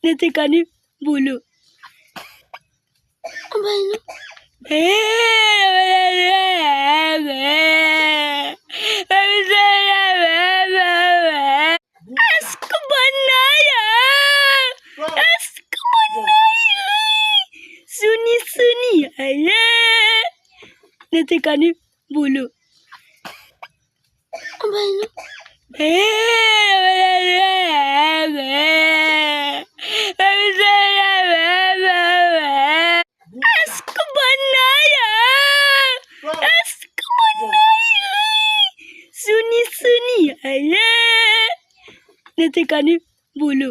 nataka ni bulu. Asko banaya. Suni ayah. Nataka ni bulu. Asko banaya. Suni ayah. Nataka ni bulu.